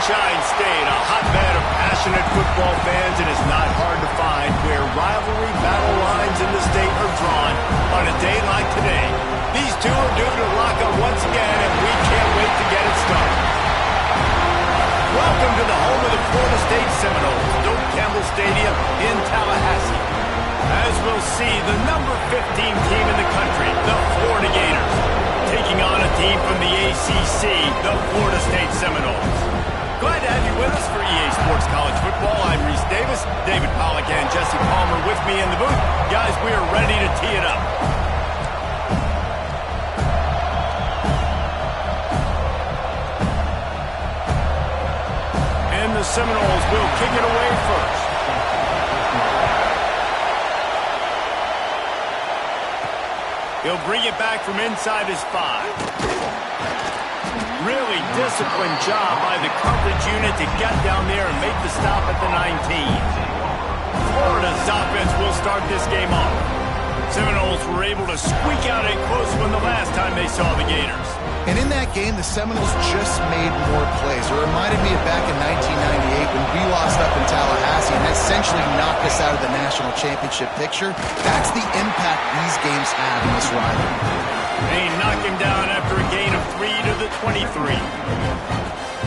Sunshine State, a hotbed of passionate football fans, and it's not hard to find where rivalry battle lines in the state are drawn on a day like today. These two are due to lock up once again, and we can't wait to get it started. Welcome to the home of the Florida State Seminoles, Doak Campbell Stadium in Tallahassee. As we'll see, the number 15 team in the country, the Florida Gators, taking on a team from the ACC, the Florida State Seminoles. Glad to have you with us for EA Sports College Football. I'm Reese Davis, David Pollack and Jesse Palmer with me in the booth. Guys, we are ready to tee it up. And the Seminoles will kick it away first. He'll bring it back from inside his 5. Really disciplined job by the coverage unit to get down there and make the stop at the 19. Florida's offense will start this game off. Seminoles were able to squeak out a close one the last time they saw the Gators. And in that game, the Seminoles just made more plays. It reminded me of back in 1998 when we lost up in Tallahassee and essentially knocked us out of the national championship picture. That's the impact these games have in this rivalry. They knock him down after a gain of 3 to the 23.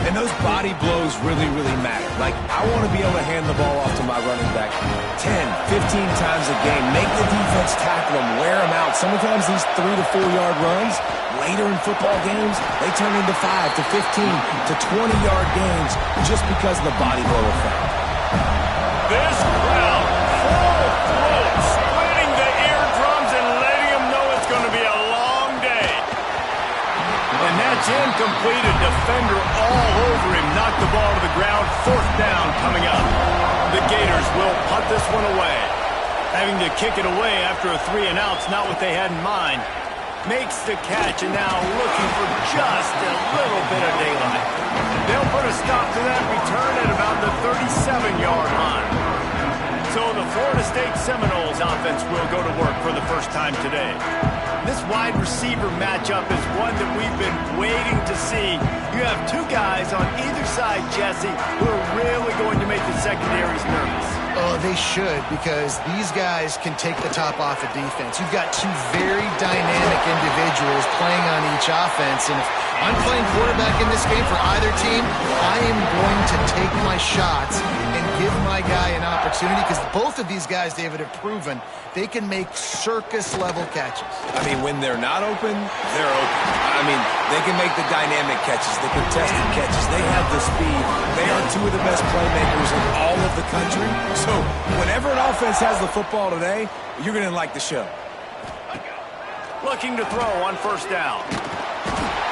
And those body blows really, really matter. Like, I want to be able to hand the ball off to my running back 10, 15 times a game. Make the defense tackle them, wear them out. Sometimes these 3 to 4 yard runs, later in football games, they turn into 5 to 15 to 20 yard gains just because of the body blow effect. This crowd, full throat, splitting the eardrums and letting them know it's going to be a long day. And that's incomplete. A defender all over him. Knocked the ball to the ground. 4th down coming up. The Gators will punt this one away. Having to kick it away after a 3 and out's not what they had in mind. Makes the catch and now looking for just a little bit of daylight. They'll put a stop to that return at about the 37-yard line. So the Florida State Seminoles offense will go to work for the first time today. This wide receiver matchup is one that we've been waiting to see. You have 2 guys on either side, Jesse, who are really going to make the secondaries nervous. Oh, they should, because these guys can take the top off of defense. You've got 2 very dynamic individuals playing on each offense, and if I'm playing quarterback in this game for either team, I am going to take my shots and give my guy an opportunity, because both of these guys, David, have proven they can make circus-level catches. I mean, when they're not open, they're open. I mean, they can make the dynamic catches, the contested catches. They have the speed. They are 2 of the best playmakers in all of the country. So whenever an offense has the football today, you're going to like the show. Looking to throw on 1st down.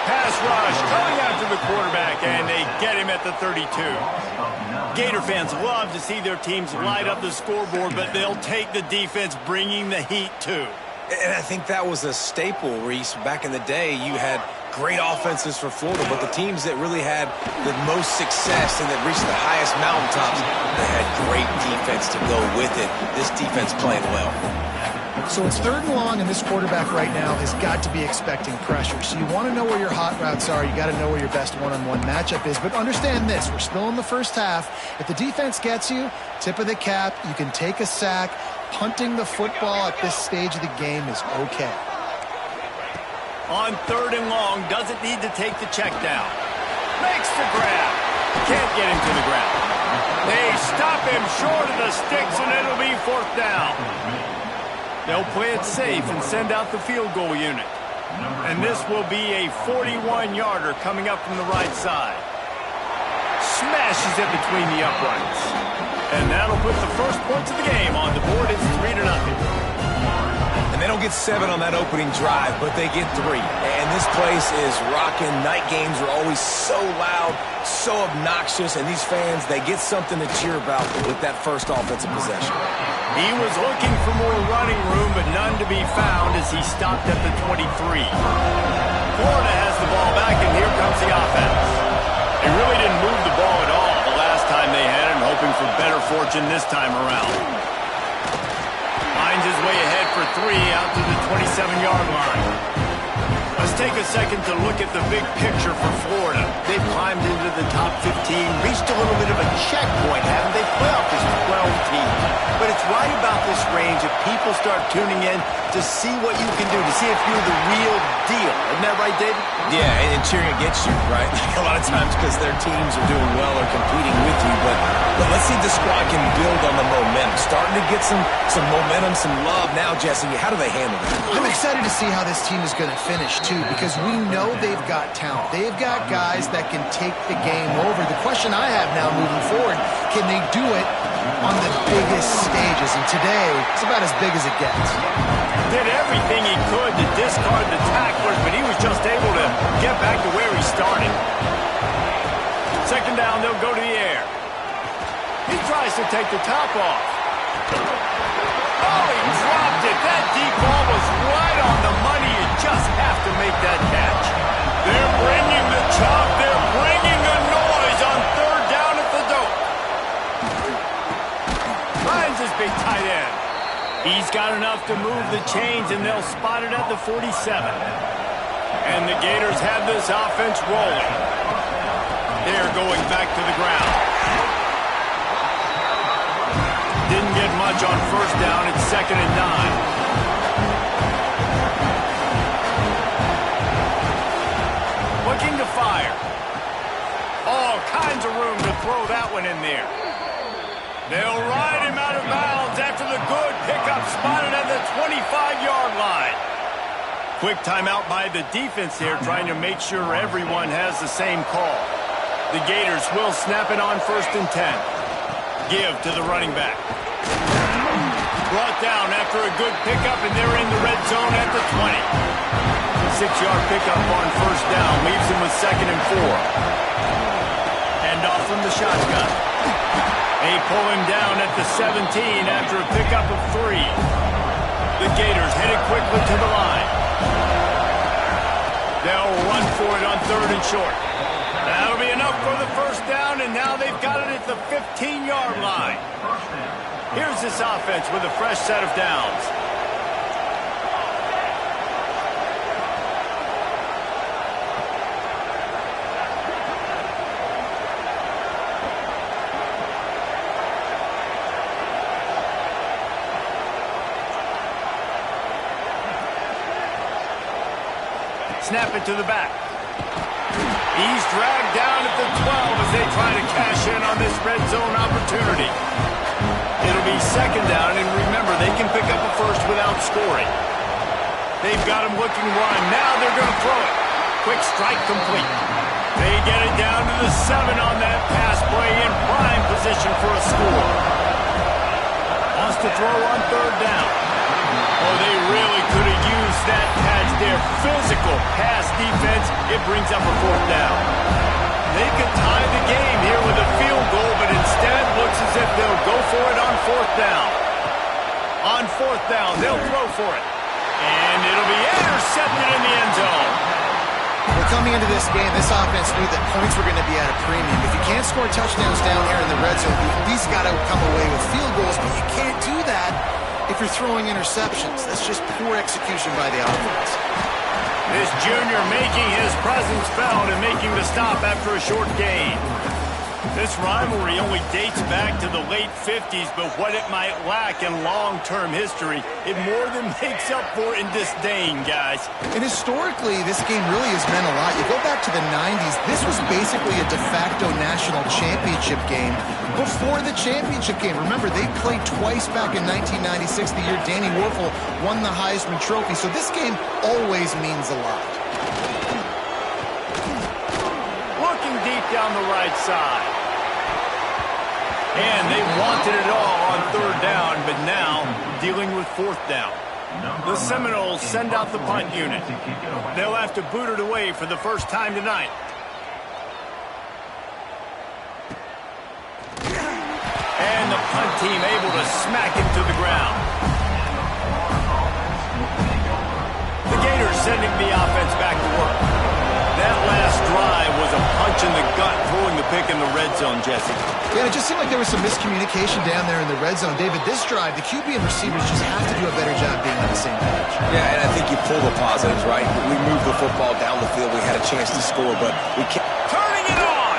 Pass rush coming after the quarterback, and they get him at the 32. Gator fans love to see their teams light up the scoreboard, but they'll take the defense bringing the heat too. And I think that was a staple, Reese. Back in the day, you had great offenses for Florida, but the teams that really had the most success and that reached the highest mountaintops, they had great defense to go with it. This defense played well. So it's 3rd and long, and this quarterback right now has got to be expecting pressure. So you want to know where your hot routes are. You got to know where your best one-on-one matchup is. But understand this, we're still in the first half. If the defense gets you, tip of the cap, you can take a sack. Punting the football at this stage of the game is okay. On 3rd and long, doesn't need to take the check down. Makes the grab. Can't get him to the ground. They stop him short of the sticks, and it'll be 4th down. They'll play it safe and send out the field goal unit. And this will be a 41-yarder coming up from the right side. Smashes it between the uprights. And that'll put the first points of the game on the board. It's 3-0. And they don't get 7 on that opening drive, but they get 3. And this place is rocking. Night games are always so loud, so obnoxious, and these fans, they get something to cheer about with that first offensive possession. He was looking for more running room, but none to be found as he stopped at the 23. Florida has the ball back, and here comes the offense. They really didn't move the ball at all the last time they had it, hoping for better fortune this time around. Finds his way ahead for 3 out to the 27-yard line. A take a second to look at the big picture for Florida. They've climbed into the top 15, reached a little bit of a checkpoint, haven't they? Playoff is 12 teams. But it's right about this range that people start tuning in to see what you can do, to see if you're the real deal. Isn't that right, David? Yeah, and cheering against you, right? Like a lot of times because their teams are doing well or competing with you. But let's see if the squad can build on the momentum. Starting to get some momentum, some love now, Jesse. How do they handle that? I'm excited to see how this team is going to finish, too, because we know they've got talent. They've got guys that can take the game over. The question I have now moving forward, can they do it on the biggest stages? And today, it's about as big as it gets. Did everything he could to discard the tacklers, but he was just able to get back to where he started. Second down, they'll go to the air. He tries to take the top off. Oh, he dropped it. That deep ball was right on the money. You just have to make that catch. They're bringing the chop. They're bringing the noise on third down at the dope. Finds his big tight end. He's got enough to move the chains, and they'll spot it at the 47. And the Gators have this offense rolling. They're going back to the ground. Didn't get much on first down. It's 2nd and 9. Looking to fire. All kinds of room to throw that one in there. They'll ride him out of bounds after the good pickup spotted at the 25-yard line. Quick timeout by the defense here, trying to make sure everyone has the same call. The Gators will snap it on 1st and 10. Give to the running back. Brought down after a good pickup, and they're in the red zone at the 20. 6-yard pickup on first down leaves him with 2nd and 4. Hand off from the shotgun. They pull him down at the 17 after a pickup of 3. The Gators headed quickly to the line. They'll run for it on 3rd and short. That'll be enough for the first down, and now they've got it at the 15-yard line. Here's this offense with a fresh set of downs. Snap it to the back. He's dragged down at the 12 as they try to cash in on this red zone opportunity. It'll be 2nd down, and remember, they can pick up a first without scoring. They've got him looking run. Now they're going to throw it. Quick strike complete. They get it down to the 7 on that pass play in prime position for a score. Wants to throw on 3rd down. Oh, they really could have used that catch there. Physical pass defense. It brings up a 4th down. They could tie the game here with a field goal, but instead looks as if they'll go for it on 4th down. On 4th down, they'll throw for it. And it'll be intercepted in the end zone. Well, coming into this game, this offense knew that points were going to be at a premium. If you can't score touchdowns down here in the red zone, you at least got to come away with field goals, but you can't do that if you're throwing interceptions. That's just poor execution by the offense. This junior making his presence felt and making the stop after a short gain. This rivalry only dates back to the late 50s, but what it might lack in long-term history, it more than makes up for in disdain, guys. And historically, this game really has meant a lot. You go back to the 90s, this was basically a de facto national championship game before the championship game. Remember, they played twice back in 1996, the year Danny Werfel won the Heisman Trophy. So this game always means a lot. Looking deep down the right side. And they wanted it all on 3rd down, but now dealing with 4th down. The Seminoles send out the punt unit. They'll have to boot it away for the first time tonight. And the punt team able to smack him to the ground. The Gators sending the offense back to work. That last drive was a punch in the gut, throwing the pick in the red zone, Jesse. Yeah, it just seemed like there was some miscommunication down there in the red zone. David, this drive, the QB and receivers just have to do a better job being on the same page. Yeah, and I think you pull the positives, right? We moved the football down the field. We had a chance to score, but we can't. Turning it on.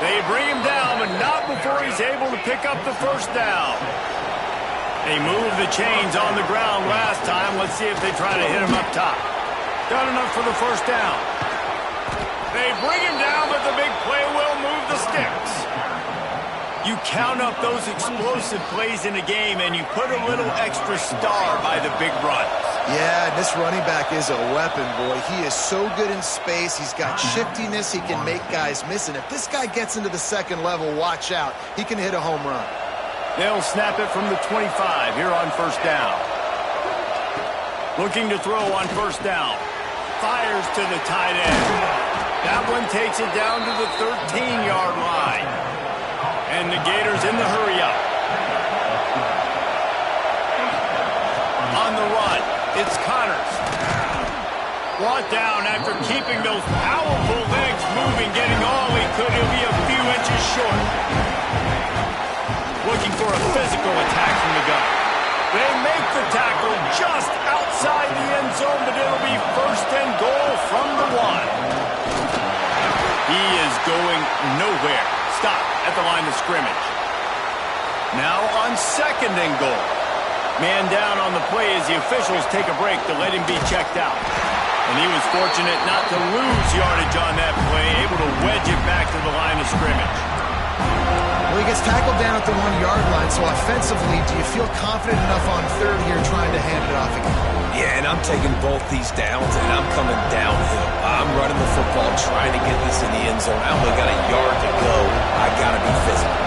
They bring him down, but not before he's able to pick up the first down. They moved the chains on the ground last time. Let's see if they try to hit him up top. Got enough for the first down. They bring him down, but the big play will move the sticks. You count up those explosive plays in a game, and you put a little extra star by the big runs. Yeah, this running back is a weapon, boy. He is so good in space. He's got shiftiness. He can make guys miss. And if this guy gets into the second level, watch out. He can hit a home run. They'll snap it from the 25 here on first down. Looking to throw on first down. Fires to the tight end. That one takes it down to the 13-yard line. And the Gators in the hurry-up. On the run, it's Connors. Brought down after keeping those powerful legs moving, getting all he could. He'll be a few inches short. Looking for a physical attack from the gun. They make the tackle just outside the end zone, but it'll be first and goal from the 1. He is going nowhere. Stop at the line of scrimmage. Now on second and goal. Man down on the play as the officials take a break to let him be checked out. And he was fortunate not to lose yardage on that play, able to wedge it back to the line of scrimmage. Well, he gets tackled down at the 1-yard line, so offensively, do you feel confident enough on third here trying to hand it off again? Yeah, and I'm taking both these downs, and I'm coming downhill. I'm running the football, trying to get this in the end zone. I only got a yard to go. I got to be physical.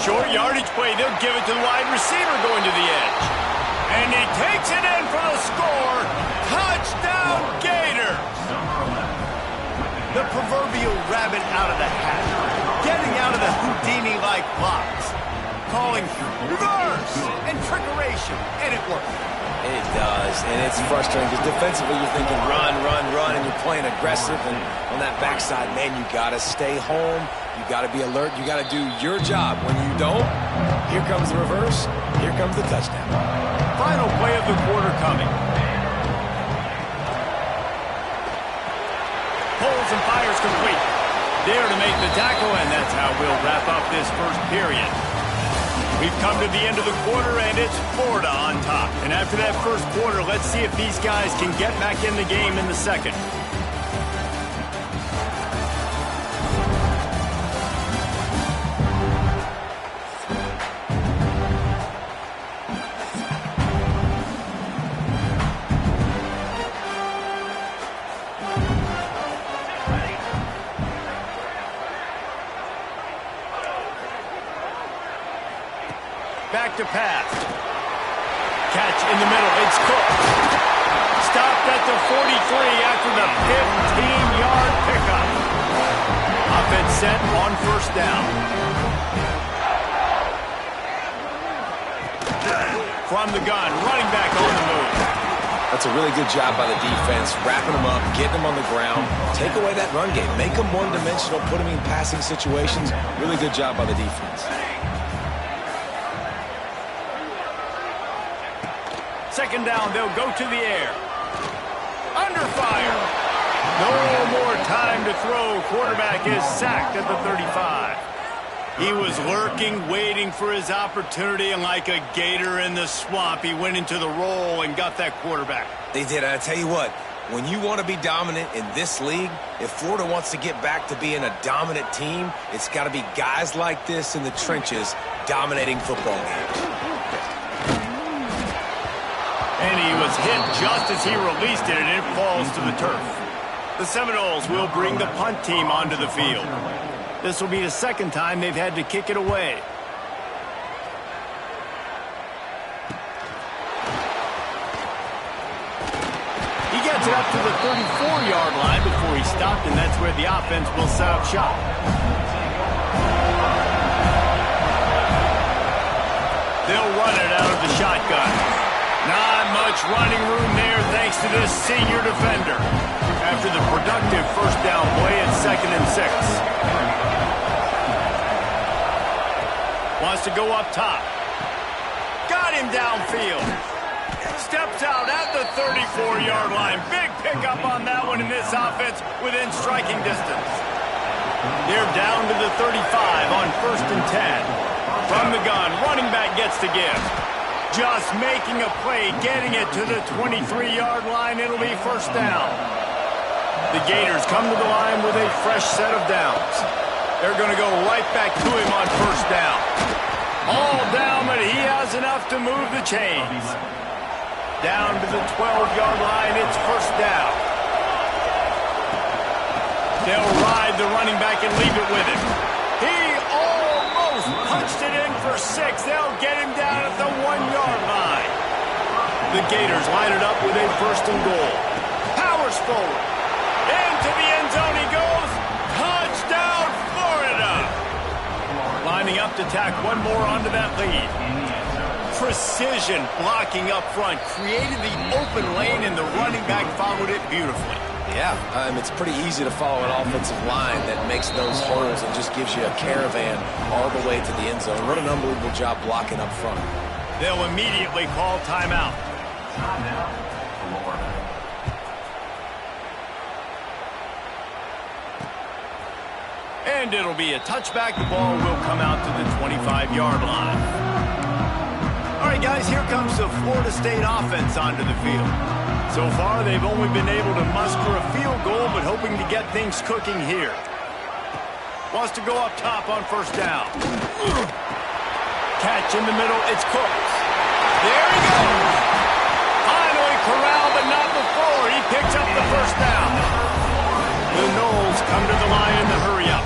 Short yardage play. They'll give it to the wide receiver going to the edge. And he takes it in for the score. Touchdown, Gators! The proverbial rabbit out of the hat. Getting out of the Houdini-like box. Calling reverse and trickeration. And it worked. It does, and it's frustrating because defensively you're thinking run, run, run, and you're playing aggressive. And on that backside, man, you got to stay home. You got to be alert. You got to do your job. When you don't, here comes the reverse. Here comes the touchdown. Final play of the quarter coming. Pulls and fires complete. There to make the tackle, and that's how we'll wrap up this first period. We've come to the end of the quarter, and it's Florida on top. And after that first quarter, let's see if these guys can get back in the game in the second. Back to pass. Catch in the middle. It's Cook. Stopped at the 43 after the 15-yard pickup. Offense set on first down. From the gun, running back on the move. That's a really good job by the defense, wrapping them up, getting them on the ground. Take away that run game. Make them one-dimensional, put them in passing situations. Really good job by the defense. Second down, they'll go to the air. Under fire. No more time to throw. Quarterback is sacked at the 35. He was lurking, waiting for his opportunity, and like a gator in the swamp, he went into the roll and got that quarterback. They did. I tell you what, when you want to be dominant in this league, if Florida wants to get back to being a dominant team, it's got to be guys like this in the trenches dominating football games. And he was hit just as he released it, and it falls to the turf. The Seminoles will bring the punt team onto the field. This will be the second time they've had to kick it away. He gets it up to the 34-yard line before he stopped, and that's where the offense will set up shop. They'll run it out of the shotgun. Not much running room there thanks to this senior defender. After the productive first down play at 2nd and 6. Wants to go up top. Got him downfield. Steps out at the 34-yard line. Big pickup on that one in this offense within striking distance. They're down to the 35 on 1st and 10. From the gun, running back gets the give. Just making a play, getting it to the 23-yard line. It'll be first down. The Gators come to the line with a fresh set of downs. They're going to go right back to him on first down. All down, but he has enough to move the chains. Down to the 12-yard line, it's first down. They'll ride the running back and leave it with him. He almost punched it in for 6. They'll get him down at the 1-yard line. The Gators line it up with a first and goal. Powers forward. Into the end zone he goes. Touchdown, Florida. Lining up to tack one more onto that lead. Precision blocking up front. Created the open lane, and the running back followed it beautifully. Yeah, it's pretty easy to follow an offensive line that makes those holes and just gives you a caravan all the way to the end zone. What an unbelievable job blocking up front. They'll immediately call timeout. And it'll be a touchback. The ball will come out to the 25-yard line. All right, guys, here comes the Florida State offense onto the field. So far, they've only been able to muster a field goal, but hoping to get things cooking here. Wants to go up top on first down. Catch in the middle, it's Cooks. There he goes. Finally corralled, but not before. He picks up the first down. The Noles come to the line in the hurry-up.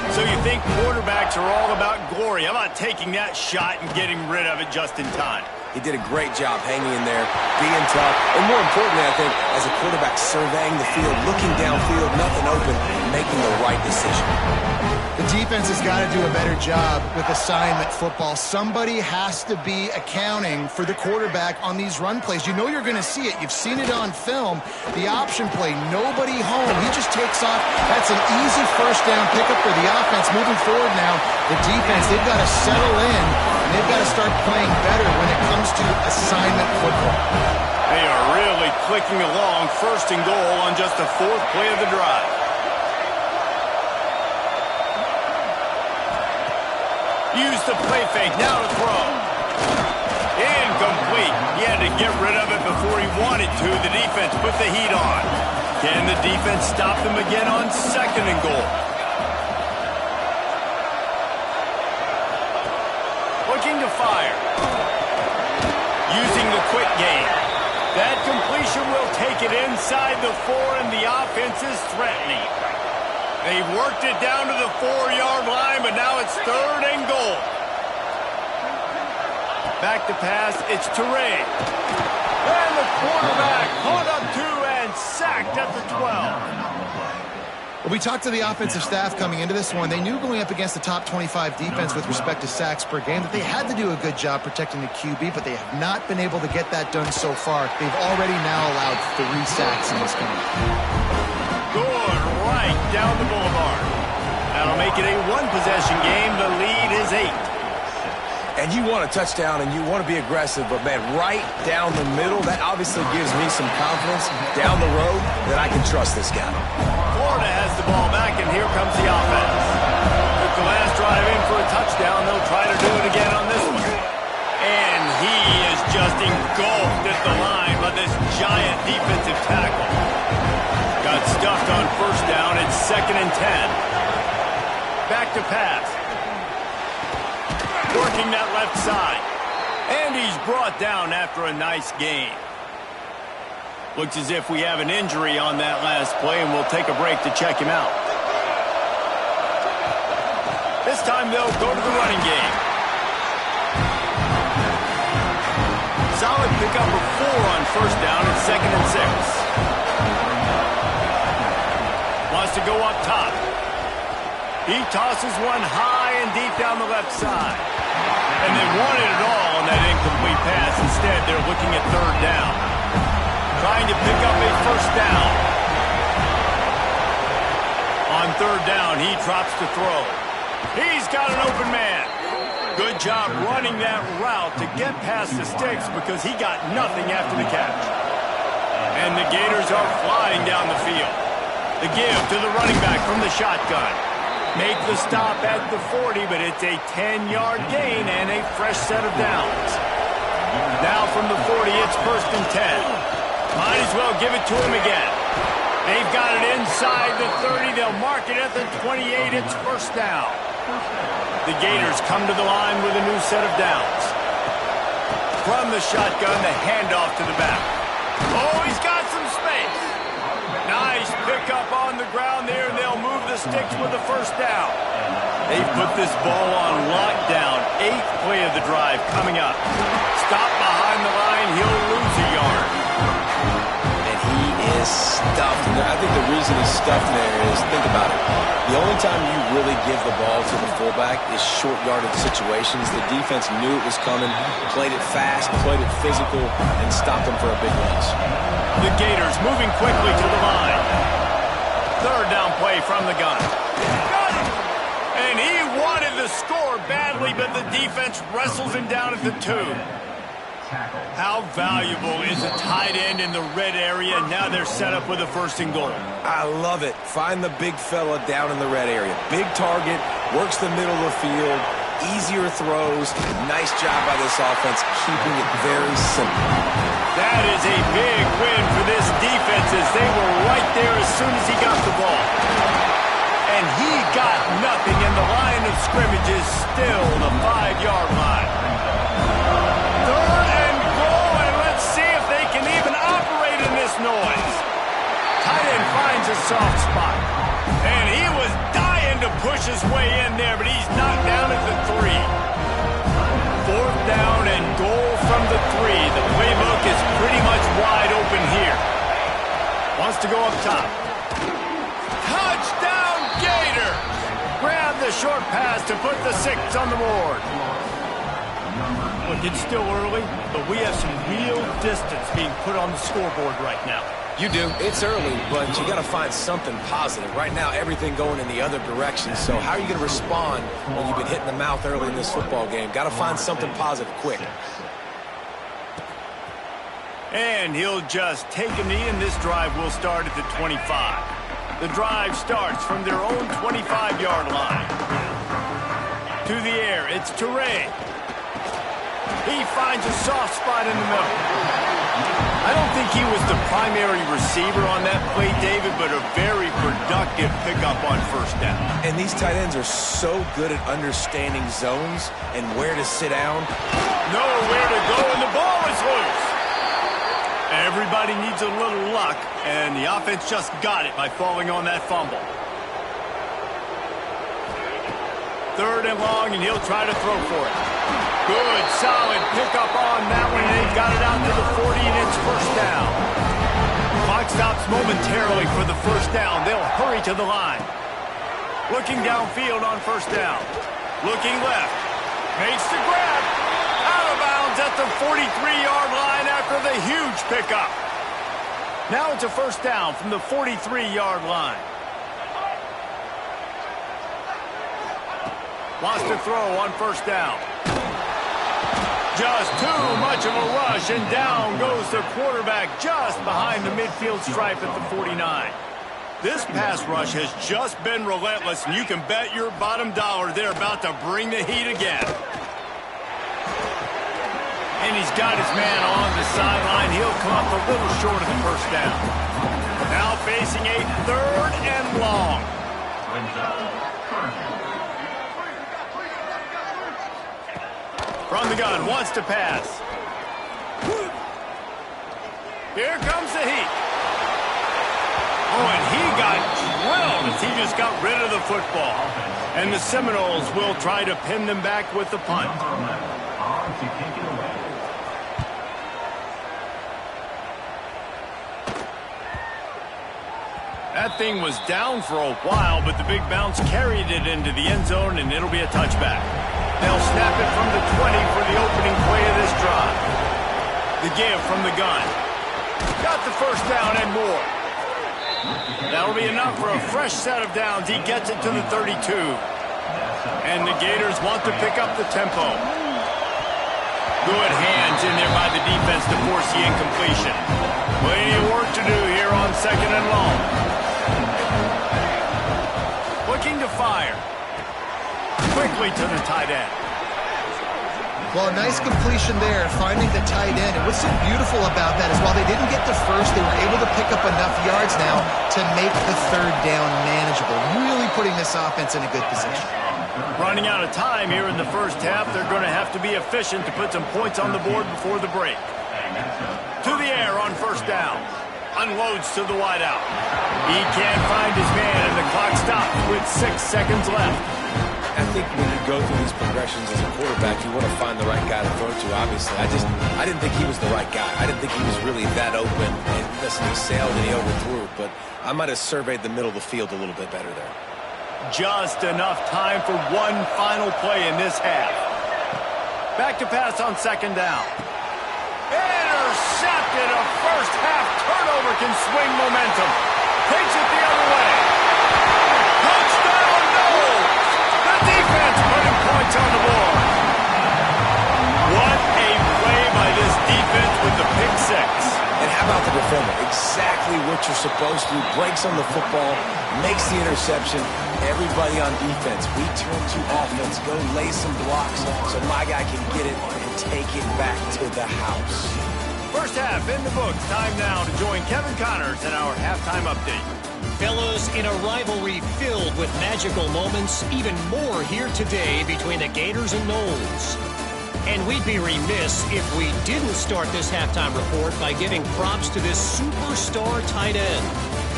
So you think quarterbacks are all about glory. How about taking that shot and getting rid of it just in time? He did a great job hanging in there, being tough, and more importantly, I think, as a quarterback, surveying the field, looking downfield, nothing open, and making the right decision. The defense has got to do a better job with assignment football. Somebody has to be accounting for the quarterback on these run plays. You know you're going to see it. You've seen it on film. The option play, nobody home. He just takes off. That's an easy first down pickup for the offense. Moving forward now, the defense, they've got to settle in, and they've got to start playing better when it comes to assignment football. They are really clicking along. First and goal on just the 4th play of the drive. Use the play fake, now to throw. Incomplete. He had to get rid of it before he wanted to. The defense put the heat on. Can the defense stop them again on 2nd and goal? Looking to fire. Using the quick game. That completion will take it inside the 4, and the offense is threatening. They've worked it down to the 4-yard line, but now it's 3rd and goal. Back to pass, it's Teray. And the quarterback caught up to and sacked at the 12. Well, we talked to the offensive staff coming into this one. They knew going up against the top 25 defense with respect to sacks per game that they had to do a good job protecting the QB, but they have not been able to get that done so far. They've already now allowed 3 sacks in this game. Good right down the boulevard. That'll make it a 1-possession game. The lead is 8. And you want a touchdown and you want to be aggressive, but, man, right down the middle, that obviously gives me some confidence down the road that I can trust this guy. Florida has the ball back, and here comes the offense. Took the last drive in for a touchdown. They'll try to do it again on this one. And he is just engulfed at the line by this giant defensive tackle. Got stuffed on first down. It's 2nd and 10. Back to pass. Working that left side. And he's brought down after a nice gain. Looks as if we have an injury on that last play, and we'll take a break to check him out. This time they'll go to the running game. Solid pickup of 4 on first down at 2nd and 6. Wants to go up top. He tosses one high and deep down the left side. And they wanted it all on that incomplete pass. Instead, they're looking at third down. Trying to pick up a first down. On third down, he drops to throw. He's got an open man. Good job running that route to get past the sticks because he got nothing after the catch. And the Gators are flying down the field. The give to the running back from the shotgun. Make the stop at the 40, but it's a 10-yard gain and a fresh set of downs. Now from the 40, it's 1st and 10. Might as well give it to him again. They've got it inside the 30. They'll mark it at the 28. It's first down. The Gators come to the line with a new set of downs. From the shotgun, the handoff to the back. Oh, he's got some space. Nice pickup on the ground there, and they'll move the sticks with the first down. They've put this ball on lockdown. 8th play of the drive coming up. Stop behind the line. He'll lose a yard. And he is stuffed. I think the reason he's stuffed there is, think about it. The only time you really give the ball to the fullback is short yardage situations. The defense knew it was coming, played it fast, played it physical, and stopped him for a big loss. The Gators moving quickly to the line. Third down play from the gun. Got it! And he wanted the score badly, but the defense wrestles him down at the 2. How valuable is a tight end in the red area? Now they're set up with a 1st and goal. I love it. Find the big fella down in the red area. Big target, works the middle of the field, easier throws. Nice job by this offense, keeping it very simple. That is a big win for this defense as they were right there as soon as he got the ball. And he got nothing, and the line of scrimmage is still the 5-yard line. Third and goal, and let's see if they can even operate in this noise. Tight end finds a soft spot. And he was dying to push his way in there, but he's knocked down at the 3. 4th down and goal from the 3. The playbook is pretty much wide open here. Wants to go up top. Touchdown, Gator! Grab the short pass to put the 6 on the board. Look, it's still early, but we have some real distance being put on the scoreboard right now. You do. It's early, but you got to find something positive. Right now, everything going in the other direction. So how are you going to respond when you've been hit in the mouth early in this football game? Got to find something positive quick. And he'll just take a knee, and this drive will start at the 25. The drive starts from their own 25-yard line. To the air, it's Toure. He finds a soft spot in the middle. I don't think he was the primary receiver on that play, David, but a very productive pickup on first down. And these tight ends are so good at understanding zones and where to sit down. Nowhere to go, and the ball is loose. Everybody needs a little luck, and the offense just got it by falling on that fumble. Third and long, and he'll try to throw for it. Good, solid pickup on that one, and they've got it out to the 40, and it's first down. Clock stops momentarily for the first down. They'll hurry to the line. Looking downfield on first down. Looking left. Makes the grab. Out of bounds at the 43-yard line after the huge pickup. Now it's a first down from the 43-yard line. Wants to throw on first down. Just too much of a rush, and down goes the quarterback just behind the midfield stripe at the 49. This pass rush has just been relentless, and you can bet your bottom dollar they're about to bring the heat again. And he's got his man on the sideline. He'll come up a little short of the first down. Now facing a third and long. From the gun, wants to pass. Here comes the heat. Oh, and he got drilled as he just got rid of the football. And the Seminoles will try to pin them back with the punt. That thing was down for a while, but the big bounce carried it into the end zone, and it'll be a touchback. They'll snap it from the 20 for the opening play of this drive. The give from the gun. Got the first down and more. That'll be enough for a fresh set of downs. He gets it to the 32. And the Gators want to pick up the tempo. Good hands in there by the defense to force the incompletion. Plenty of work to do here on 2nd and long. Looking to fire. Quickly to the tight end. Well, a nice completion there, finding the tight end. And what's so beautiful about that is while they didn't get the first, they were able to pick up enough yards now to make the 3rd down manageable. Really putting this offense in a good position. Running out of time here in the first half, they're going to have to be efficient to put some points on the board before the break. To the air on 1st down. Unloads to the wideout. He can't find his man, and the clock stops with 6 seconds left. I think when you go through these progressions as a quarterback, you want to find the right guy to throw to, obviously. I didn't think he was the right guy. I didn't think he was really that open. And listen, he sailed and he overthrew, but I might have surveyed the middle of the field a little bit better there. Just enough time for one final play in this half. Back to pass on 2nd down. Intercepted. A first half turnover can swing momentum. Takes it the other way. Touchdown, no! The defense putting points on the board. What a play by this defense with the pick 6. And how about the defender? Exactly what you're supposed to do. Breaks on the football, makes the interception. Everybody on defense, we turn to offense. Go lay some blocks so my guy can get it and take it back to the house. First half in the books. Time now to join Kevin Connors in our halftime update. Fellas, in a rivalry filled with magical moments, even more here today between the Gators and Noles. And we'd be remiss if we didn't start this halftime report by giving props to this superstar tight end.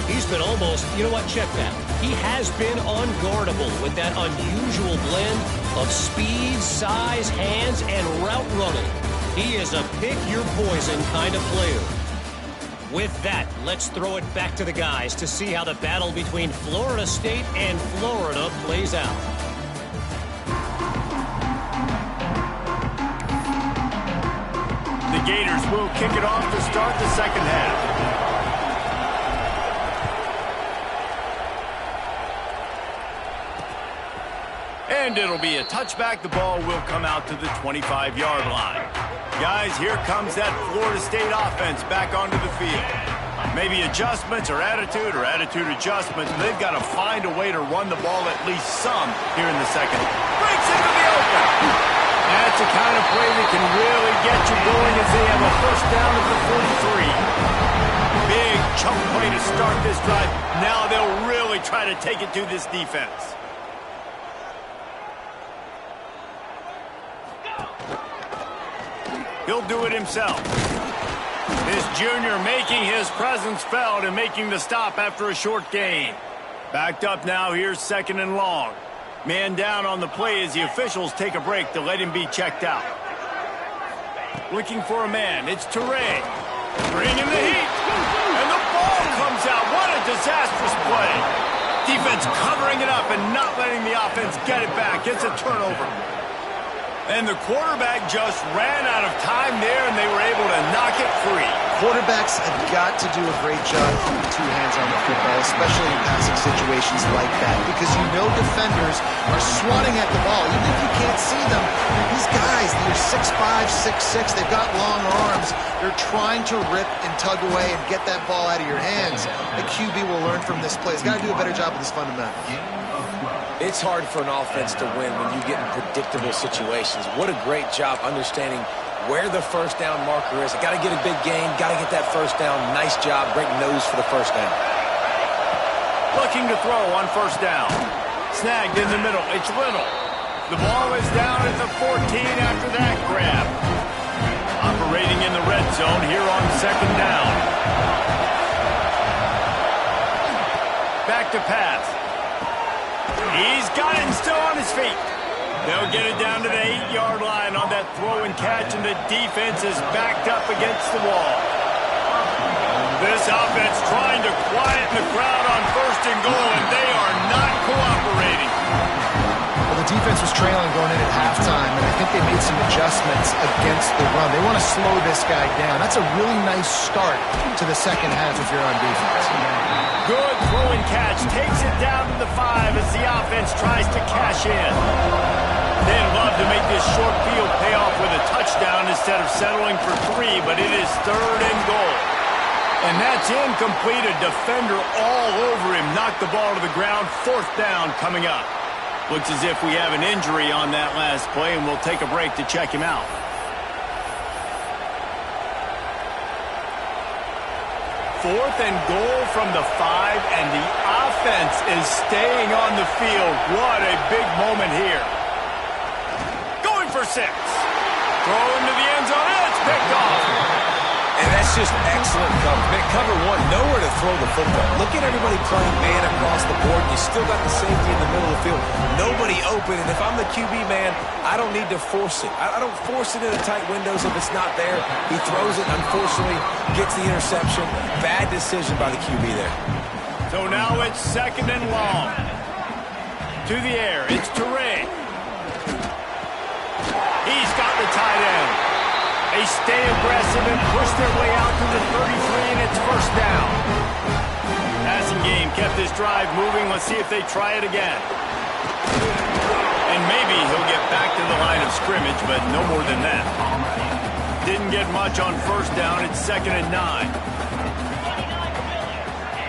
He's been almost, you know what, check that. He has been unguardable with that unusual blend of speed, size, hands, and route running. He is a pick-your-poison kind of player. With that, let's throw it back to the guys to see how the battle between Florida State and Florida plays out. The Gators will kick it off to start the 2nd half. And it'll be a touchback. The ball will come out to the 25-yard line. Guys, here comes that Florida State offense back onto the field. Maybe adjustments or attitude adjustments. They've got to find a way to run the ball at least some here in the second. Breaks into the open. That's the kind of play that can really get you going as they have a first down at the 43. Big chunk play to start this drive. Now they'll really try to take it to this defense. He'll do it himself. This junior making his presence felt and making the stop after a short gain. Backed up now, here's 2nd and long. Man down on the play as the officials take a break to let him be checked out. Looking for a man, it's Teray. Bringing the heat. And the ball comes out. What a disastrous play. Defense covering it up and not letting the offense get it back. It's a turnover. And the quarterback just ran out of time there, and they were able to knock it free. Quarterbacks have got to do a great job keeping 2 hands on the football, especially in passing situations like that, because you know defenders are swatting at the ball. Even if you can't see them, these guys, they're 6'5", 6'6", they've got long arms. They're trying to rip and tug away and get that ball out of your hands. The QB will learn from this play. He's got to do a better job with his fundamentals. It's hard for an offense to win when you get in predictable situations. What a great job understanding where the first down marker is. Got to get a big gain, got to get that first down. Nice job, great nose for the first down. Looking to throw on first down. Snagged in the middle, it's Little. The ball is down at the 14 after that grab. Operating in the red zone here on 2nd down. Back to pass. He's got it and still on his feet. They'll get it down to the 8-yard line on that throw and catch, and the defense is backed up against the wall. This offense trying to quieten the crowd on 1st and goal, and they are not cooperating. Well, the defense was trailing going in at halftime, and I think they made some adjustments against the run. They want to slow this guy down. That's a really nice start to the second half if you're on defense. Good throw and catch. Takes it down to the 5 as the offense tries to cash in. They'd love to make this short field pay off with a touchdown instead of settling for 3, but it is 3rd and goal. And that's incomplete. A defender all over him. Knocked the ball to the ground. 4th down coming up. Looks as if we have an injury on that last play, and we'll take a break to check him out. Fourth and goal from the 5, and the offense is staying on the field. What a big moment here. Going for 6. Throw into the end zone. It's picked off. And that's just excellent cover. Man, cover 1, nowhere to throw the football. Look at everybody playing man across the board. You still got the safety in the middle of the field. Nobody open, and if I'm the QB man, I don't need to force it. I don't force it into tight windows if it's not there. He throws it, unfortunately, gets the interception. Bad decision by the QB there. So now it's 2nd and long. To the air, it's Teray. He's got the tight end. They stay aggressive and push their way out to the 33, and it's 1st down. Passing game kept this drive moving. Let's see if they try it again. And maybe he'll get back to the line of scrimmage, but no more than that. Didn't get much on 1st down. It's 2nd and 9.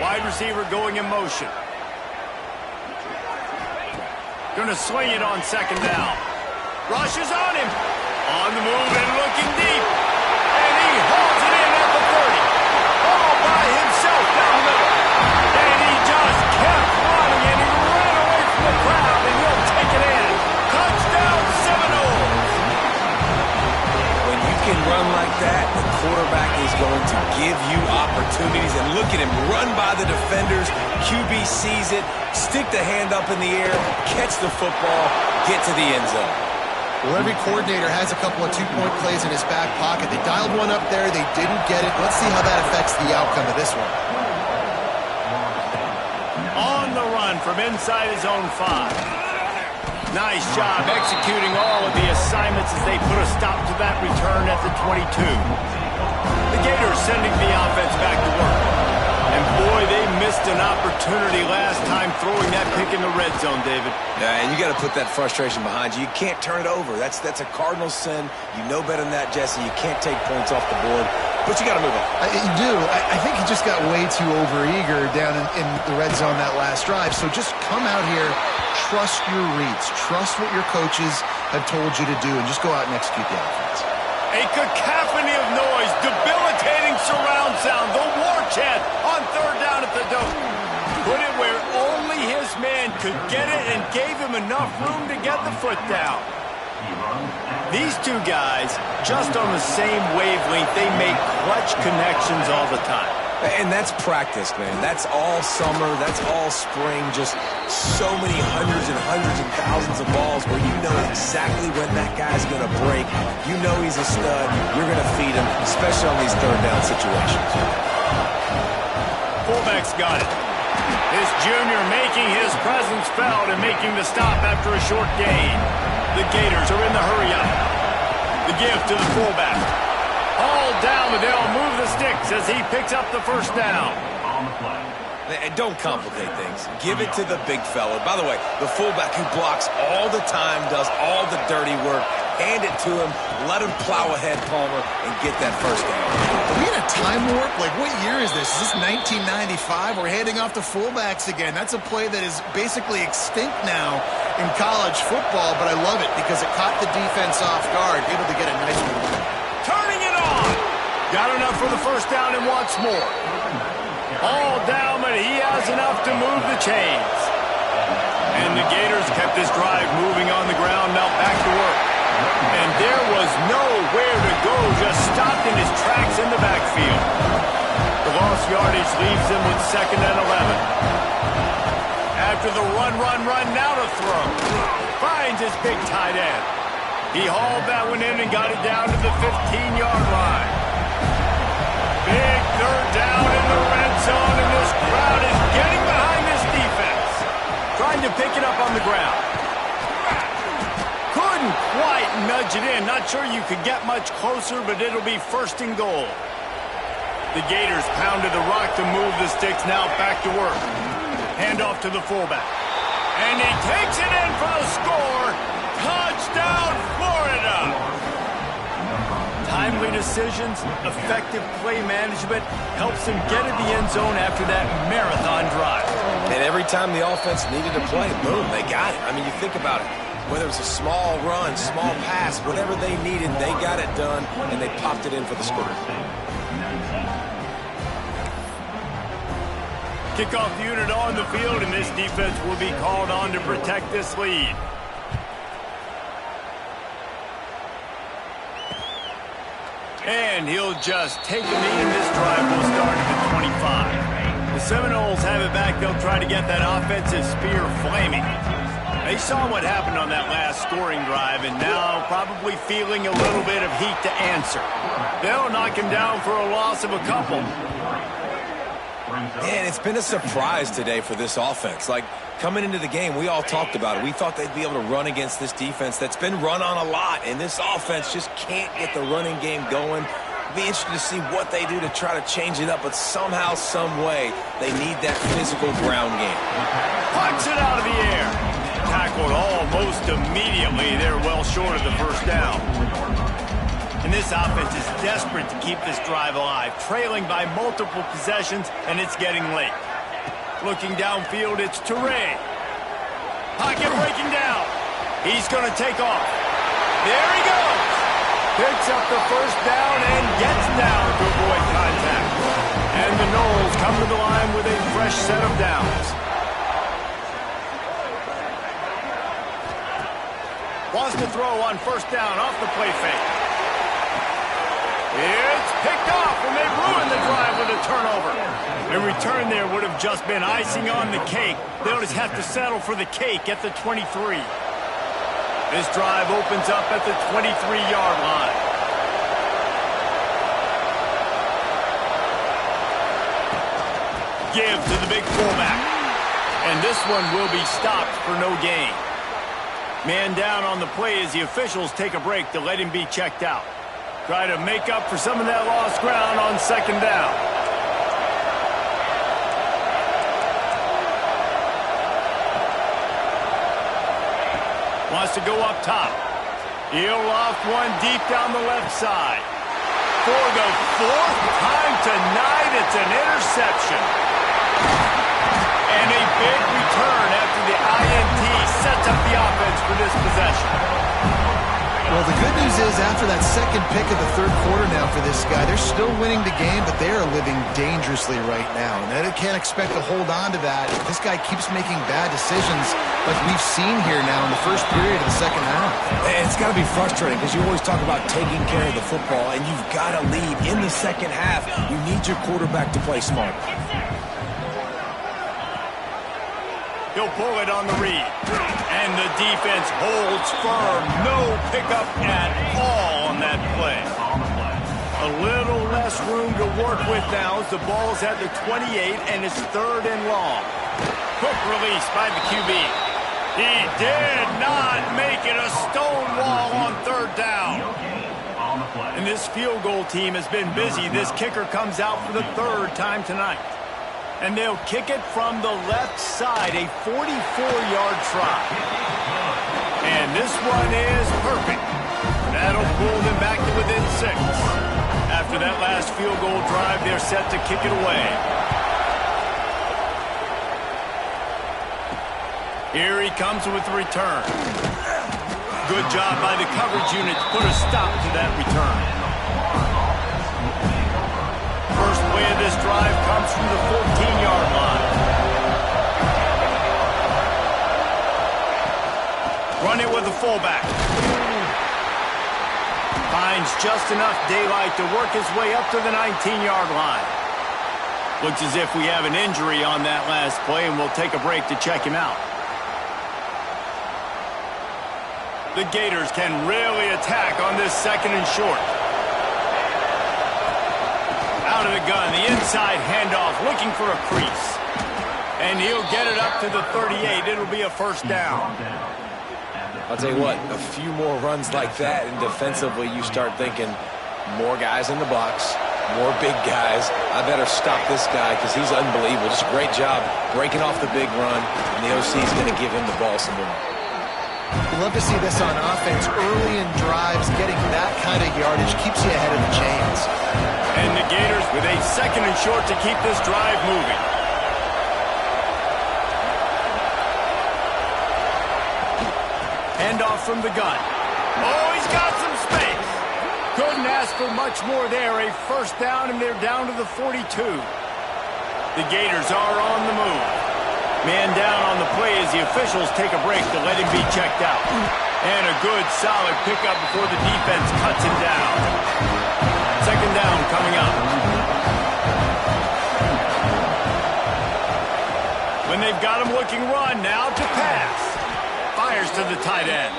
Wide receiver going in motion. Going to swing it on 2nd down. Rush is on him. On the move and looking deep. And he hauls it in at the 30. All by himself down the middle. And he just kept running, and he ran away from the crowd, and he'll take it in. Touchdown, Seminoles. When you can run like that, the quarterback is going to give you opportunities. And look at him run by the defenders. QB sees it, stick the hand up in the air, catch the football, get to the end zone. Well, every coordinator has a couple of 2-point plays in his back pocket. They dialed one up there. They didn't get it. Let's see how that affects the outcome of this one. On the run from inside his own 5. Nice job executing all of the assignments as they put a stop to that return at the 22. The Gators sending the offense back to work. And boy, they missed an opportunity last time throwing that pick in the red zone, David. Yeah, and you got to put that frustration behind you. You can't turn it over. That's a cardinal sin. You know better than that, Jesse. You can't take points off the board, but you got to move on. You do. I think he just got way too overeager down in the red zone that last drive. So just come out here, trust your reads, trust what your coaches have told you to do, and just go out and execute the offense. A cacophony of noise, debilitating surround sound, the war chant on 3rd down at the dome. Put it where only his man could get it and gave him enough room to get the foot down. These two guys, just on the same wavelength, they make clutch connections all the time. And that's practice, man. That's all summer. That's all spring. Just so many hundreds and thousands of balls where you know exactly when that guy's going to break. You know he's a stud. You're going to feed him, especially on these 3rd down situations. Fullback's got it. This junior making his presence felt and making the stop after a short gain. The Gators are in the hurry up. The give to the fullback. All down, but they'll move the sticks as he picks up the 1st down. And don't complicate things. Give it to the big fella. By the way, the fullback who blocks all the time, does all the dirty work. Hand it to him. Let him plow ahead, Palmer, and get that 1st down. Are we in a time warp? Like, what year is this? Is this 1995? We're handing off to fullbacks again. That's a play that is basically extinct now in college football, but I love it because it caught the defense off guard, able to get a nice one. Turning it on. Got enough for the 1st down and wants more. All down, but he has enough to move the chains. And the Gators kept this drive moving on the ground, now back to work. And there was nowhere to go, just stopped in his tracks in the backfield. The lost yardage leaves him with 2nd and 11. After the run, now to throw. Finds his big tight end. He hauled that one in and got it down to the 15-yard line. Big 3rd down in the red zone, and this crowd is getting behind this defense. Trying to pick it up on the ground. Couldn't quite nudge it in. Not sure you could get much closer, but it'll be first and goal. The Gators pounded the rock to move the sticks. Now back to work. Hand off to the fullback. And he takes it in for the score. Touchdown, Florida! Timely decisions, effective play management helps them get in the end zone after that marathon drive. And every time the offense needed to play, boom, they got it. I mean, you think about it. Whether it's a small run, small pass, whatever they needed, they got it done, and they popped it in for the score. Kickoff unit on the field, and this defense will be called on to protect this lead. And he'll just take a knee, and this drive will start at the 25. The Seminoles have it back. They'll try to get that offensive spear flaming. They saw what happened on that last scoring drive, and now probably feeling a little bit of heat to answer. They'll knock him down for a loss of a couple. And it's been a surprise today for this offense. Like, coming into the game, we all talked about it. We thought they'd be able to run against this defense that's been run on a lot, and this offense just can't get the running game going. It'll be interesting to see what they do to try to change it up, but somehow, some way, they need that physical ground game. Pucks it out of the air. Tackled almost immediately. They're well short of the first down. And this offense is desperate to keep this drive alive, trailing by multiple possessions, and it's getting late. Looking downfield, it's Toure. Pocket breaking down. He's going to take off. There he goes. Picks up the first down and gets down to avoid contact. And the Noles come to the line with a fresh set of downs. Wants to throw on first down off the play fake. It's picked off, and they ruined the drive with a turnover. A return there would have just been icing on the cake. They'll just have to settle for the cake at the 23. This drive opens up at the 23-yard line. Give to the big fullback. And this one will be stopped for no gain. Man down on the play as the officials take a break to let him be checked out. Try to make up for some of that lost ground on second down. Wants to go up top. He'll loft one deep down the left side. For the fourth time tonight, it's an interception. And a big return after the INT sets up the offense for this possession. Well, the good news is after that second pick of the third quarter now for this guy, they're still winning the game, but they are living dangerously right now. And they can't expect to hold on to that if this guy keeps making bad decisions like we've seen here now in the first period of the second half. And it's got to be frustrating because you always talk about taking care of the football, and you've got to lead in the second half. You need your quarterback to play smart. He'll pull it on the read. And the defense holds firm. No pickup at all on that play. A little less room to work with now as the ball's at the 28 and it's third and long. Quick release by the QB. He did not make it a stone wall on third down. And this field goal team has been busy. This kicker comes out for the third time tonight. And they'll kick it from the left side, a 44-yard try. And this one is perfect. That'll pull them back to within 6. After that last field goal drive, they're set to kick it away. Here he comes with the return. Good job by the coverage unit to put a stop to that return. First play of this drive comes from the 14-yard line. Run it with the fullback. Finds just enough daylight to work his way up to the 19-yard line. Looks as if we have an injury on that last play, and we'll take a break to check him out. The Gators can really attack on this second and short. Out of the gun, the inside handoff, looking for a crease. And he'll get it up to the 38. It'll be a first down. I'll tell you what, a few more runs like that, and defensively you start thinking more guys in the box, more big guys. I better stop this guy because he's unbelievable. Just a great job breaking off the big run, and the OC is going to give him the ball some more. You love to see this on offense. Early in drives, getting that kind of yardage keeps you ahead of the chains. And the Gators with a 2nd and short to keep this drive moving. Handoff from the gun. Oh, he's got some space. Couldn't ask for much more there. A 1st down, and they're down to the 42. The Gators are on the move. Man down on the play as the officials take a break to let him be checked out. And a good, solid pickup before the defense cuts him down. 2nd down coming up. When they've got him looking run, now to pass. Fires to the tight end.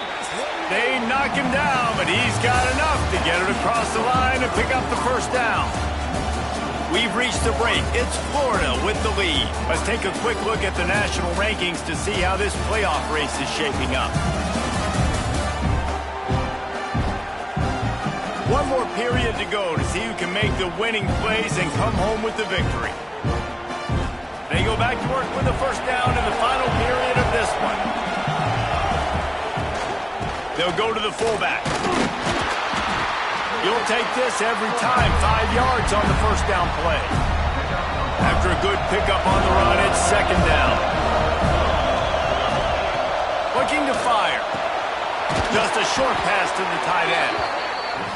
They knock him down, but he's got enough to get it across the line and pick up the 1st down. We've reached the break. It's Florida with the lead. Let's take a quick look at the national rankings to see how this playoff race is shaping up. One more period to go to see who can make the winning plays and come home with the victory. They go back to work with the 1st down in the final period of this one. They'll go to the fullback. You'll take this every time. 5 yards on the 1st down play. After a good pickup on the run, it's 2nd down. Looking to fire. Just a short pass to the tight end.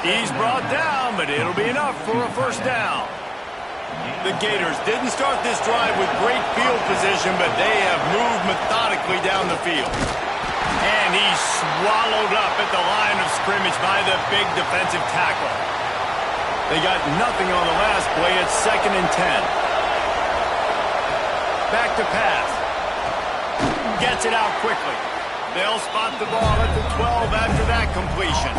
He's brought down, but it'll be enough for a 1st down. The Gators didn't start this drive with great field position, but they have moved methodically down the field. And he's swallowed up at the line of scrimmage by the big defensive tackle. They got nothing on the last play. It's 2nd and 10. Back to pass. Gets it out quickly. They'll spot the ball at the 12 after that completion.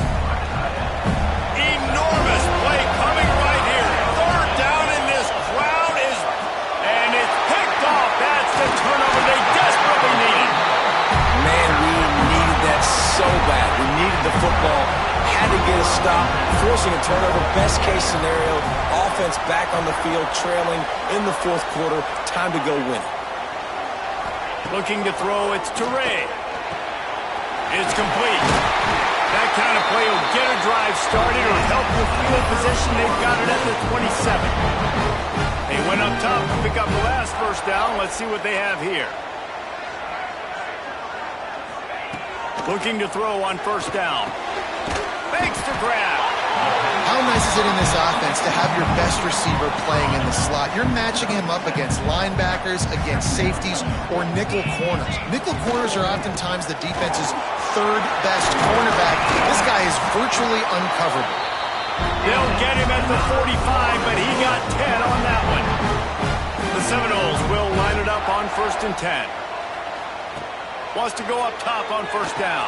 Enormous play coming right here. 3rd down, and this crowd is... And it's picked off. That's the turnover they desperately needed. Man, we needed that so bad. We needed the football, had to get a stop, forcing a turnover. Best case scenario, offense back on the field, trailing in the 4th quarter. Time to go win it. Looking to throw, it's Teray. It's complete. That kind of play will get a drive started or help with field position. They've got it at the 27. They went up top to pick up the last 1st down. Let's see what they have here. Looking to throw on 1st down. Fakes to grab. How nice is it in this offense to have your best receiver playing in the slot? You're matching him up against linebackers, against safeties, or nickel corners. Nickel corners are oftentimes the defense's 3rd best cornerback. This guy is virtually uncoverable. They'll get him at the 45, but he got 10 on that one. The Seminoles will line it up on 1st and 10. Wants to go up top on 1st down.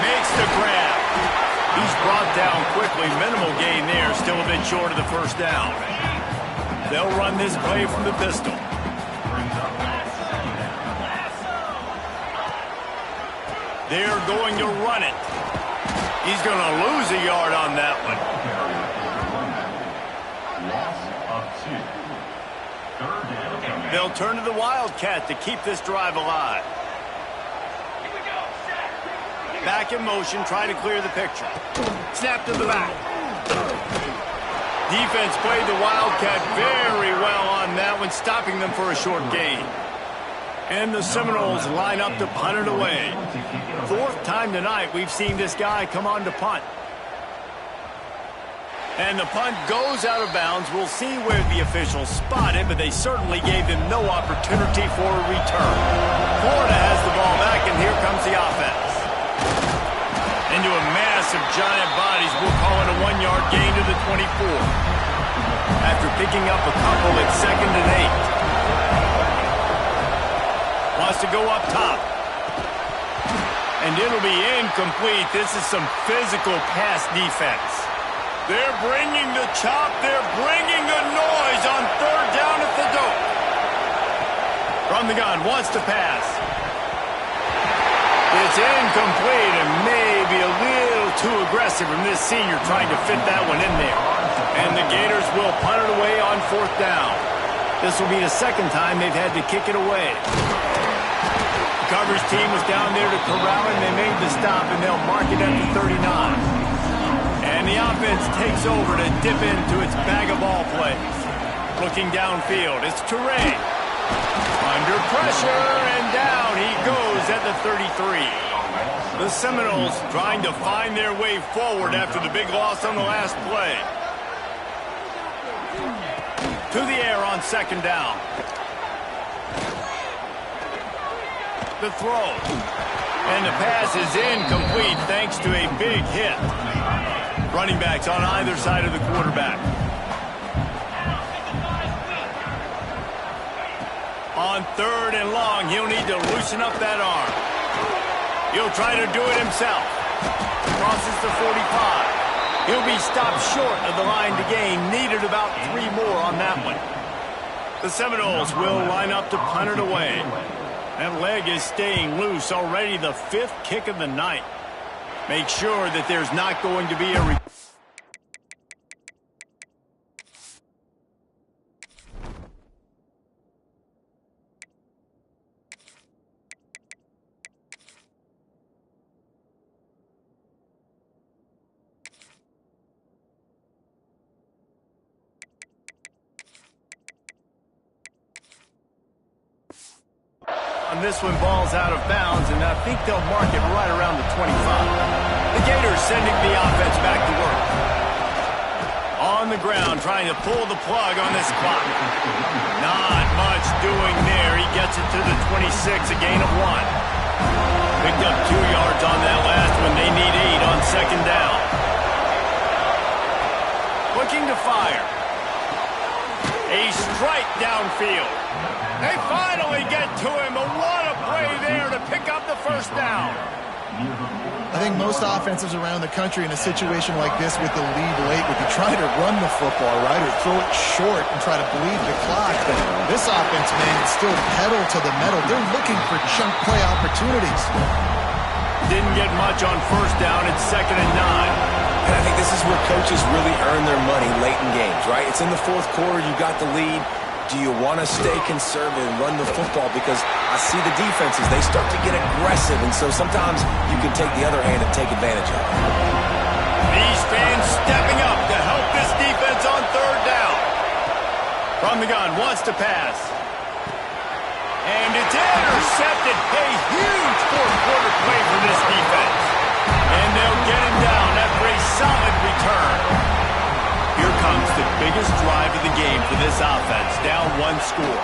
Makes the grab. He's brought down quickly. Minimal gain there. Still a bit short of the 1st down. They'll run this play from the pistol. They're going to run it. He's going to lose a yard on that one. They'll turn to the Wildcat to keep this drive alive. Back in motion, try to clear the picture. Snap to the back. Defense played the Wildcat very well on that one, stopping them for a short gain. And the Seminoles line up to punt it away. 4th time tonight we've seen this guy come on to punt. And the punt goes out of bounds. We'll see where the officials spot it, but they certainly gave him no opportunity for a return. Florida has the ball back, and here comes the offense. Into a mass of giant bodies, we'll call it a 1-yard gain to the 24. After picking up a couple, it's 2nd and 8. Wants to go up top. And it'll be incomplete. This is some physical pass defense. They're bringing the chop. They're bringing the noise on 3rd down at the dope. From the gun, wants to pass. It's incomplete and maybe a little too aggressive from this senior trying to fit that one in there. And the Gators will punt it away on 4th down. This will be the second time they've had to kick it away. The coverage team was down there to corral him. They made the stop, and they'll mark it at the 39. And the offense takes over to dip into its bag of ball plays. Looking downfield, it's Turay. Under pressure, and down he goes at the 33. The Seminoles trying to find their way forward after the big loss on the last play. To the air on 2nd down. The throw. And the pass is incomplete thanks to a big hit. Running backs on either side of the quarterback. On 3rd and long, he'll need to loosen up that arm. He'll try to do it himself. Crosses the 45. He'll be stopped short of the line to gain. Needed about 3 more on that one. The Seminoles will line up to punt it away. That leg is staying loose. Already the 5th kick of the night. Make sure that there's not going to be a... On this one, ball's out of bounds, and I think they'll mark it right around the 25. The Gators sending the offense back to work. On the ground, trying to pull the plug on this clock. Not much doing there. He gets it to the 26, a gain of 1. Picked up 2 yards on that last one. They need 8 on 2nd down. Looking to fire. A strike downfield. They finally get to him, but what a play there to pick up the 1st down. I think most offenses around the country in a situation like this with the lead late would be trying to run the football, right, or throw it short and try to bleed the clock. But this offense, man, is still pedal to the metal. They're looking for chunk play opportunities. Didn't get much on 1st down. It's 2nd and 9. And I think this is where coaches really earn their money late in games, right? It's in the 4th quarter. You got the lead. Do you want to stay conservative and run the football? Because I see the defenses, they start to get aggressive, and so sometimes you can take the other hand and take advantage of it. These fans stepping up to help this defense on 3rd down. From the gun, wants to pass. And it's intercepted. A huge 4th quarter play for this defense. And they'll get him down after a solid return. Here comes the biggest drive of the game for this offense. Down 1 score.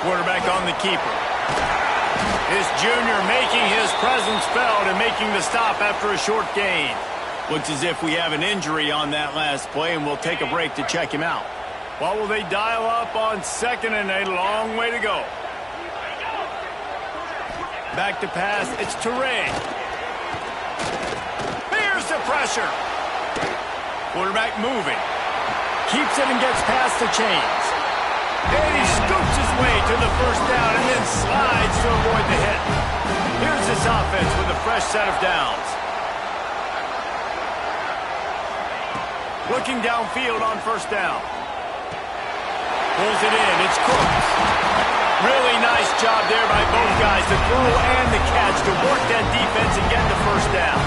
Quarterback on the keeper. This junior making his presence felt and making the stop after a short gain. Looks as if we have an injury on that last play, and we'll take a break to check him out. What will they dial up on 2nd and 8? A long way to go. Back to pass. It's Turay. Here's the pressure. Quarterback moving. Keeps it and gets past the chains. And he scoops his way to the 1st down and then slides to avoid the hit. Here's this offense with a fresh set of downs. Looking downfield on 1st down. Pulls it in. It's Cooks. Really nice job there by both guys, the throw and the catch, to work that defense and get the 1st down.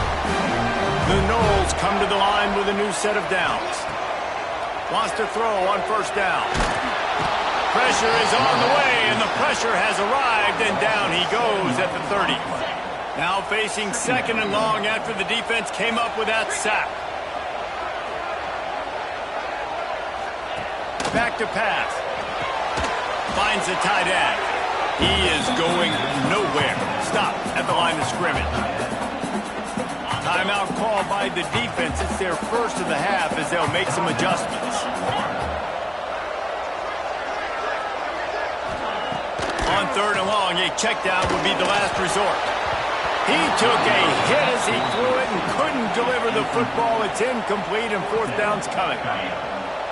The Noles come to the line with a new set of downs. Wants to throw on 1st down. Pressure is on the way, and the pressure has arrived, and down he goes at the 30. Now facing 2nd and long after the defense came up with that sack. Back to pass. Finds the tight end. He is going nowhere. Stop at the line of scrimmage. Timeout called by the defense. It's their first of the half as they'll make some adjustments. On 3rd and long, a check down would be the last resort. He took a hit as he threw it and couldn't deliver the football. It's incomplete and 4th down's coming.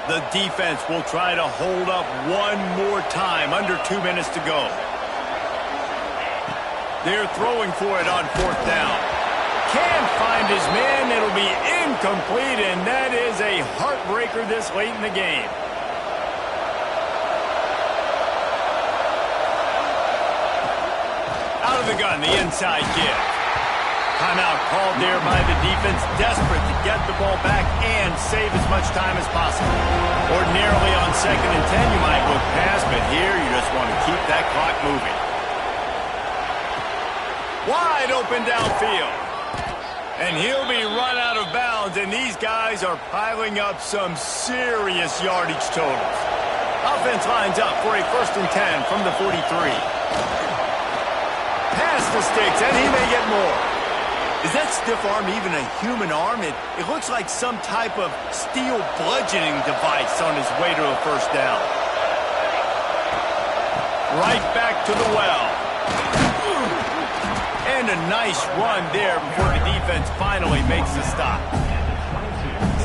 The defense will try to hold up one more time. Under 2 minutes to go. They're throwing for it on 4th down. Can't find his man. It'll be incomplete, and that is a heartbreaker this late in the game. Out of the gun, the inside give. Timeout called there by the defense, desperate to get the ball back and save as much time as possible. Ordinarily on 2nd and 10, you might look past, but here you just want to keep that clock moving. Wide open downfield. And he'll be run out of bounds, and these guys are piling up some serious yardage totals. Offense lines up for a 1st and 10 from the 43. Pass the sticks, and he may get more. Is that stiff arm even a human arm? It looks like some type of steel bludgeoning device on his way to a 1st down. Right back to the well. And a nice run there before the defense finally makes the stop.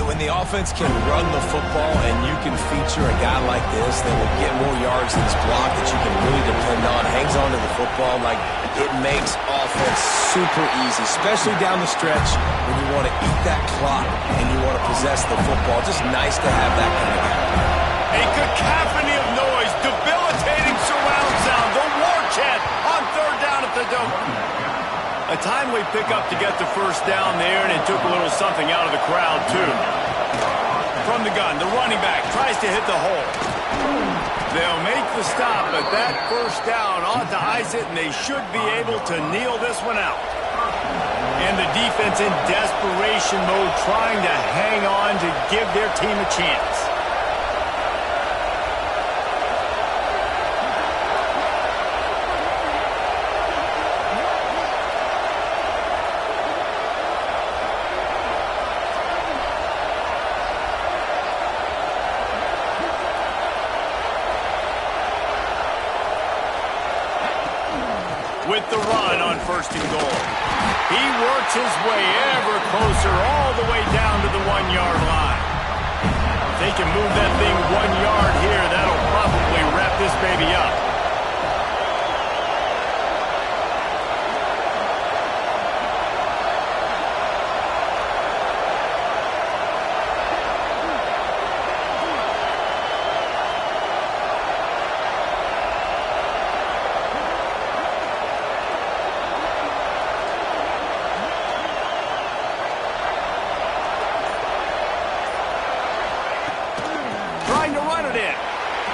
When the offense can run the football and you can feature a guy like this that will get more yards in this block that you can really depend on, hangs on to the football, like it makes offense super easy, especially down the stretch when you want to eat that clock and you want to possess the football. Just nice to have that kind of guy. A cacophony of noise, debilitating surround sound, the war chant on 3rd down at the dome. A timely pickup to get the 1st down there, and it took a little something out of the crowd, too. From the gun, the running back tries to hit the hole. They'll make the stop, but that 1st down ought to ice it, and they should be able to kneel this one out. And the defense in desperation mode, trying to hang on to give their team a chance. With the run on 1st and goal. He works his way ever closer all the way down to the 1-yard line. If they can move that thing 1 yard here, that'll probably wrap this baby up.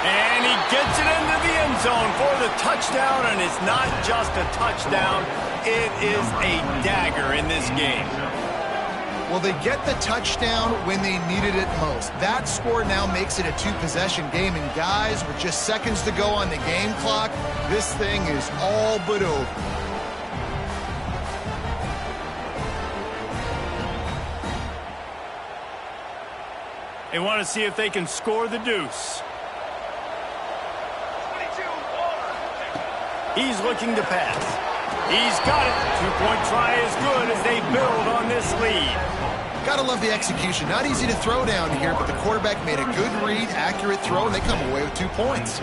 And he gets it into the end zone for the touchdown, and it's not just a touchdown, it is a dagger in this game. Well, they get the touchdown when they needed it most. That score now makes it a 2-possession game, and guys, with just seconds to go on the game clock, this thing is all but over. They want to see if they can score the deuce. He's looking to pass. He's got it. 2-point try is good as they build on this lead. Gotta love the execution. Not easy to throw down here, but the quarterback made a good read, accurate throw, and they come away with 2 points.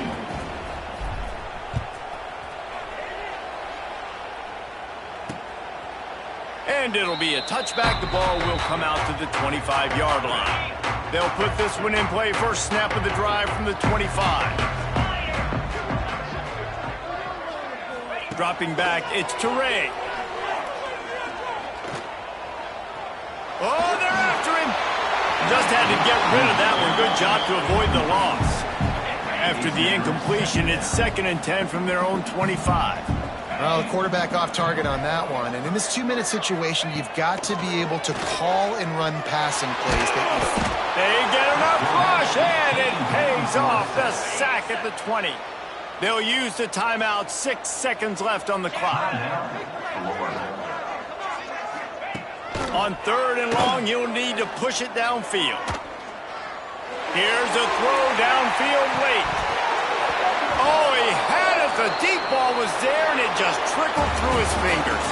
And it'll be a touchback. The ball will come out to the 25-yard line. They'll put this one in play. First snap of the drive from the 25. Dropping back, it's Toure. Oh, they're after him. Just had to get rid of that one. Good job to avoid the loss. After the incompletion, it's 2nd and 10 from their own 25. Well, the quarterback off target on that one. And in this 2-minute situation, you've got to be able to call and run passing plays. They get enough rush, and it pays off. The sack at the 20. They'll use the timeout. 6 seconds left on the clock. On 3rd and long, you'll need to push it downfield. Here's a throw downfield late. Oh, he had it. The deep ball was there, and it just trickled through his fingers.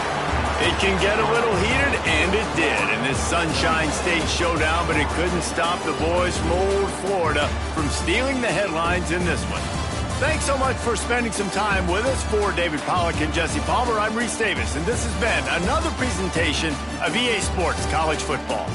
It can get a little heated, and it did in this Sunshine State showdown, but it couldn't stop the boys from old Florida from stealing the headlines in this one. Thanks so much for spending some time with us. For David Pollack and Jesse Palmer, I'm Reese Davis, and this has been another presentation of EA Sports College Football.